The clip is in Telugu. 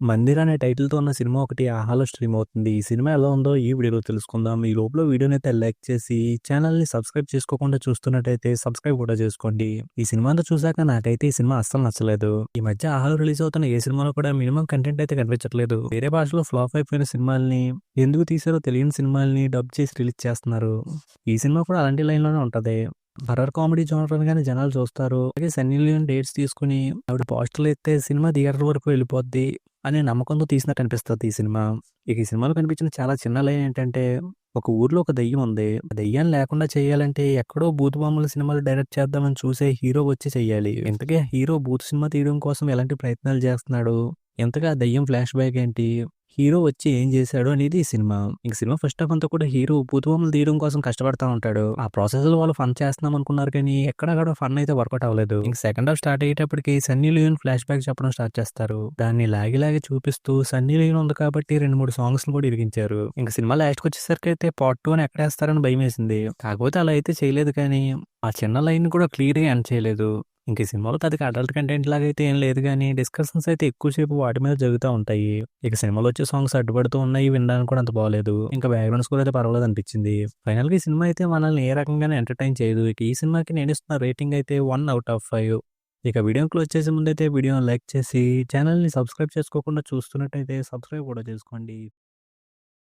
'మందిర్' అనే టైటిల్‌తో ఉన్న సినిమా ఒకటి 'ఆహాలో' స్ట్రీమ్ అవుతుంది. ఈ సినిమా ఎలా ఉందో ఈ వీడియోలో తెలుసుకుందాం. ఈ లోపల వీడియోనైతే లైక్ చేసి, ఛానెల్‌ని సబ్స్క్రైబ్ చేసుకోకుండా చూస్తున్నట్టయితే సబ్స్క్రైబ్ కూడా చేసుకోండి. ఈ సినిమా అంతా చూసాక నాకైతే ఈ సినిమా అస్సలు నచ్చలేదు. ఈ మధ్య 'ఆహాలో' రిలీజ్ అవుతున్న ఏ సినిమాలో కూడా మినిమమ్ కంటెంట్ అయితే కనిపించట్లేదు. వేరే భాషలో ఫ్లాప్ అయిపోయిన సినిమాల్ని, ఎందుకు తీశారో తెలియని సినిమాల్ని డబ్ చేసి రిలీజ్ చేస్తున్నారు. ఈ సినిమా కూడా అలాంటి లైన్‌లోనే ఉంటది. హర్రర్ కామెడీ జోనర్ అనగానే జనాలు చూస్తారు. అలాగే సన్నీ లియోన్ డేట్స్ తీసుకొని ఆవిడ పోస్టర్‌లు ఎత్తే సినిమా థియేటర్ వరకు వెళ్ళిపోద్ది అనే నమ్మకంతో తీసినట్టు అనిపిస్తది ఈ సినిమా. ఇక ఈ సినిమాలో కనిపించిన చాలా చిన్న లైన్ ఏంటంటే, ఒక ఊర్లో ఒక దెయ్యం ఉంది. ఆ దెయ్యాన్ని లేకుండా చేయాలంటే ఎక్కడో బూతు బొమ్మల సినిమాలు డైరెక్ట్ చేద్దామని చూసే హీరో వచ్చి చెయ్యాలి. ఇంతకీ ఆ హీరో బూతు సినిమా తీయడం కోసం ఎలాంటి ప్రయత్నాలు చేస్తున్నాడు? ఇంతగా ఆ దెయ్యం ఫ్లాష్ బ్యాక్ ఏంటి? హీరో వచ్చి ఏం చేశాడు అనేది ఈ సినిమా. ఇంక సినిమా ఫస్ట్ హాఫ్ అంతా కూడా హీరో బూతు బొమ్మలు తీయడం కోసం కష్టపడతా ఉంటాడు. ఆ ప్రాసెస్‌లో వాళ్ళు ఫన్ చేస్తున్నాం అనుకున్నారు కానీ ఎక్కడా కూడా ఫన్ అయితే వర్కౌట్ అవ్వలేదు. ఇంక సెకండ్ హాఫ్ స్టార్ట్ అయ్యేటప్పటికి సన్నీ లియోన్ ఫ్లాష్ బ్యాక్ చెప్పడం స్టార్ట్ చేస్తారు. దాన్ని లాగి లాగి చూపిస్తూ సన్నీ లియోన్ ఉంది కాబట్టి 2, 3 సాంగ్స్‌ని కూడా ఇరికించారు. ఇంక సినిమా లాస్ట్‌కి వచ్చేసరికి అయితే పార్ట్ 2 అని ఎక్కడేస్తారని భయమేసింది. కాకపోతే అలా అయితే చేయలేదు కానీ ఆ చిన్న లైన్‌ని కూడా క్లియర్‌గా ఎండ్ చేయలేదు. ఇంక ఈ సినిమాలో పెద్దగా అడల్ట్ కంటెంట్ లాగైతే ఏం లేదు గానీ, డిస్కషన్స్ అయితే ఎక్కువ సేపు వాటి మీద జరుగుతా ఉంటాయి. ఇక సినిమాలో వచ్చే సాంగ్స్ అడ్డుపడుతూ ఉన్నాయి. వినడానికి కూడా అంత బాలేదు. ఇంకా బ్యాక్‌గ్రౌండ్ స్కోర్ అయితే పర్వాలేదనిపించింది. ఫైనల్‌గా ఈ సినిమా అయితే మనల్ని ఏ రకంగానే ఎంటర్‌టైన్ చేయదు. ఇక ఈ సినిమాకి నేనిస్తున్న రేటింగ్ అయితే 1/5. ఇక వీడియోని క్లోజ్ చేసే ముందైతే వీడియోని లైక్ చేసి, ఛానెల్‌ని సబ్స్క్రైబ్ చేసుకోకుండా చూస్తున్నట్టయితే సబ్స్క్రైబ్ కూడా చేసుకోండి.